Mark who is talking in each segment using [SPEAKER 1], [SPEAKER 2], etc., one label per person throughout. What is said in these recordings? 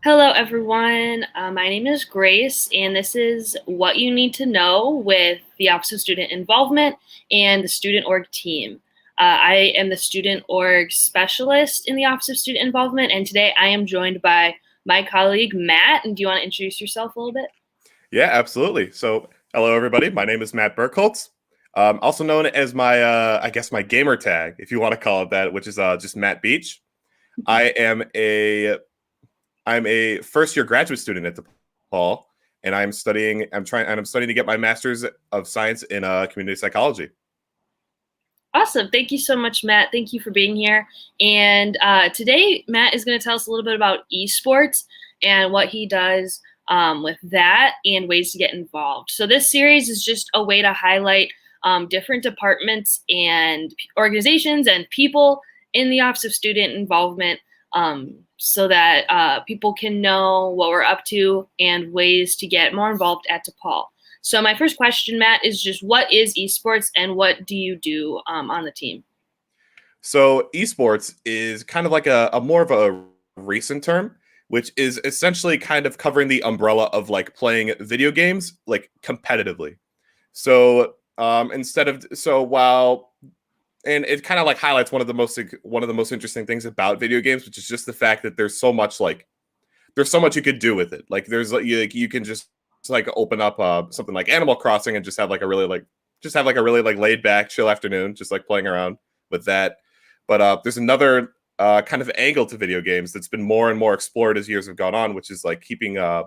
[SPEAKER 1] Hello, everyone. My name is Grace, and this is What You Need to Know with the Office of Student Involvement and the Student Org team. I am the Student Org Specialist in the Office of Student Involvement, and today I am joined by my colleague, Matt. And do you want to introduce yourself a little bit?
[SPEAKER 2] Yeah, absolutely. So, hello everybody. My name is Matt Burkholtz, also known as my, I guess, my gamer tag, if you want to call it that, which is just Matt Beach. I am I'm a first year graduate student at DePaul, and I'm studying to get my master's of science in community psychology.
[SPEAKER 1] Awesome. Thank you so much, Matt. Thank you for being here. And today, Matt is going to tell us a little bit about esports and what he does with that and ways to get involved. So, this series is just a way to highlight different departments and organizations and people in the Office of Student Involvement so that people can know what we're up to and ways to get more involved at DePaul. So my first question, Matt, is just what is esports and what do you do on the team?
[SPEAKER 2] So, esports is kind of like a more of a recent term, which is essentially kind of covering the umbrella of like playing video games like competitively. So instead of so while and it kind of like highlights one of the most interesting things about video games, which is just the fact that there's so much you could do with it. Like you can just like open up something like Animal Crossing and just have like a really like laid back chill afternoon, just like playing around with that. But there's another kind of angle to video games that's been more and more explored as years have gone on, which is like keeping a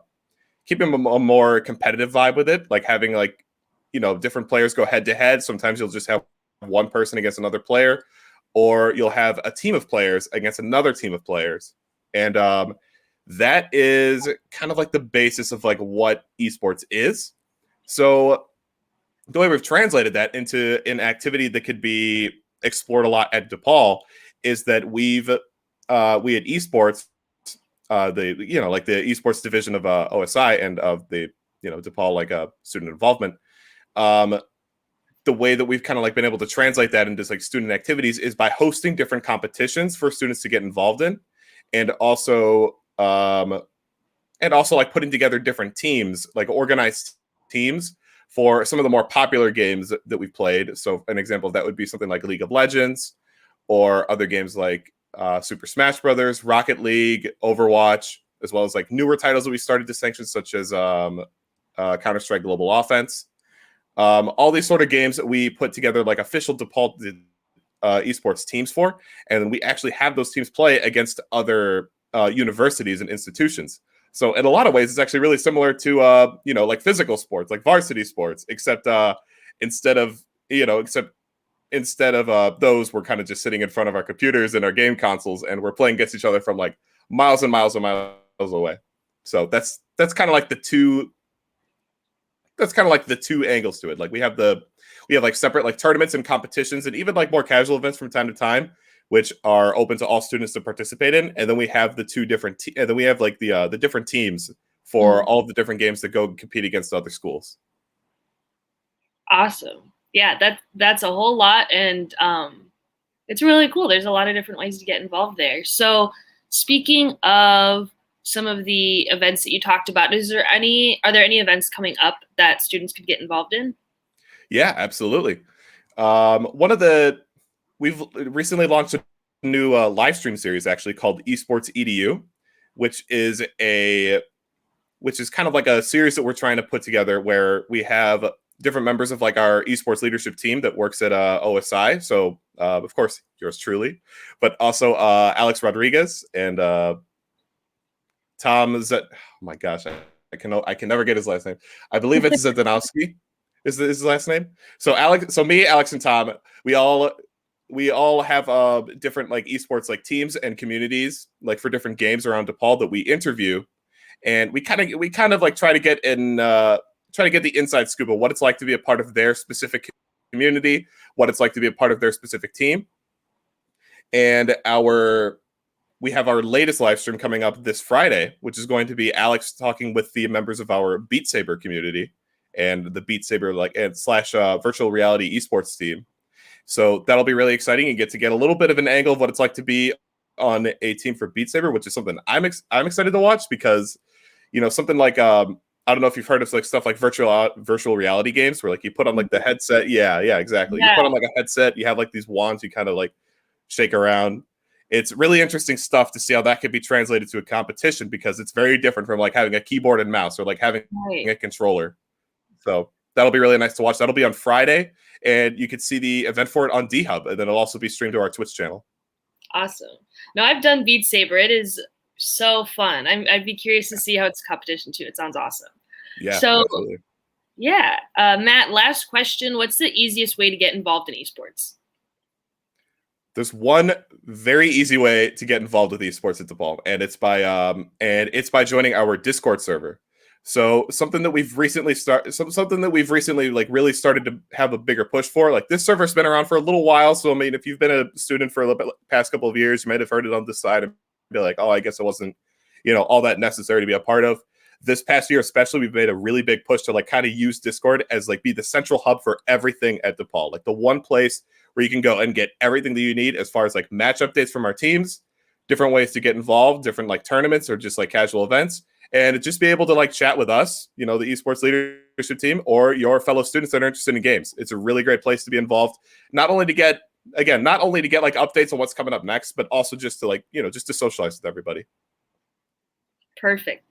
[SPEAKER 2] more competitive vibe with it, like having like different players go head to head. Sometimes you'll just have one person against another player, or you'll have a team of players against another team of players, and that is kind of like the basis of like what esports is. So the way we've translated that into an activity that could be explored a lot at DePaul is that we at esports the like the esports division of OSI and of the DePaul like student involvement. Um, the way that we've kind of like been able to translate that into like student activities is by hosting different competitions for students to get involved in, and also like putting together different teams, like organized teams for some of the more popular games that we've played. So an example of that would be something like League of Legends or other games like Super Smash Brothers, Rocket League, Overwatch, as well as like newer titles that we started to sanction, such as Counter Strike Global Offense. All these sort of games that we put together like official DePaul esports teams for, and we actually have those teams play against other universities and institutions. So in a lot of ways, it's actually really similar to like physical sports, like varsity sports, except instead of those, we're kind of just sitting in front of our computers and our game consoles, and we're playing against each other from like miles and miles and miles away. So that's kind of like the two angles to it. Like we have like separate like tournaments and competitions, and even like more casual events from time to time, which are open to all students to participate in. And then we have and then we have like the different teams for
[SPEAKER 1] Mhm.
[SPEAKER 2] all of the different games that go compete against other schools.
[SPEAKER 1] Awesome. Yeah, that's a whole lot, and it's really cool. There's a lot of different ways to get involved there. So, speaking of some of the events that you talked about, are there any events coming up that students could get involved in?
[SPEAKER 2] Yeah, absolutely. One of the we've recently launched a new live stream series actually called Esports EDU, which is a which is kind of like a series that we're trying to put together where we have different members of like our esports leadership team that works at OSI. So of course yours truly, but also Alex Rodriguez and Tom Z. Oh my gosh, I can never get his last name. I believe it's Zadanowski. Is his last name? So me, Alex, and Tom, we all have different like esports like teams and communities like for different games around DePaul that we interview, and we kind of like try to get the inside scoop of what it's like to be a part of their specific community, what it's like to be a part of their specific team, and our we have our latest live stream coming up this Friday, which is going to be Alex talking with the members of our Beat Saber community and the Beat Saber like and slash virtual reality esports team. So that'll be really exciting and get to get a little bit of an angle of what it's like to be on a team for Beat Saber, which is something I'm excited to watch because, something like I don't know if you've heard of like stuff like virtual reality games where like you put on like the headset. Yeah, exactly. You
[SPEAKER 1] Yeah.
[SPEAKER 2] put on like a headset, you have like these wands you kind of like shake around. It's really interesting stuff to see how that could be translated to a competition because it's very different from like having a keyboard and mouse or like having a controller. So that'll be really nice to watch. That'll be on Friday, and you can see the event for it on D Hub, and then it'll also be streamed to our Twitch channel.
[SPEAKER 1] Awesome. No, I've done Beat Saber. It is so fun. I'd be curious to see how it's competition too. It sounds awesome.
[SPEAKER 2] Yeah,
[SPEAKER 1] so
[SPEAKER 2] absolutely.
[SPEAKER 1] Yeah. Matt, last question. What's the easiest way to get involved in esports?
[SPEAKER 2] There's one very easy way to get involved with esports at DePaul, and it's by joining our Discord server. So something that we've recently like really started to have a bigger push for. Like this server's been around for a little while, so I mean, if you've been a student for a little bit past couple of years, you might have heard it on this side and be like, oh, I guess it wasn't, all that necessary to be a part of. This past year, especially, we've made a really big push to like kind of use Discord as like be the central hub for everything at DePaul, like the one place where you can go and get everything that you need as far as like match updates from our teams, different ways to get involved, different like tournaments or just like casual events, and just be able to like chat with us, the esports leadership team or your fellow students that are interested in games. It's a really great place to be involved, not only to get like updates on what's coming up next, but also just to like, just to socialize with everybody.
[SPEAKER 1] Perfect.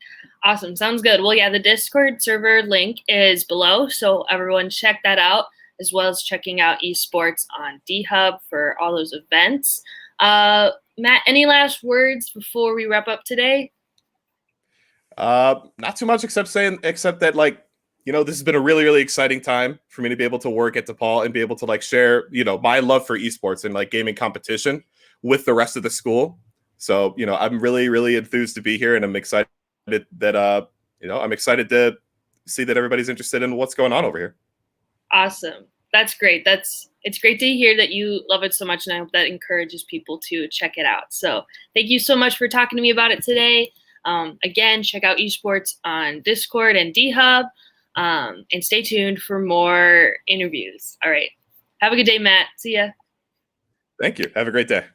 [SPEAKER 1] Awesome. Sounds good. Well, yeah, the Discord server link is below, so everyone check that out, as well as checking out esports on D Hub for all those events. Matt, any last words before we wrap up today?
[SPEAKER 2] Not too much except that like, this has been a really, really exciting time for me to be able to work at DePaul and be able to like share, my love for esports and like gaming competition with the rest of the school. So, I'm really, really enthused to be here, and I'm excited that, I'm excited to see that everybody's interested in what's going on over here.
[SPEAKER 1] Awesome. That's great. It's great to hear that you love it so much, and I hope that encourages people to check it out. So thank you so much for talking to me about it today. Again, check out esports on Discord and D Hub, and stay tuned for more interviews. All right. Have a good day, Matt. See ya.
[SPEAKER 2] Thank you. Have a great day.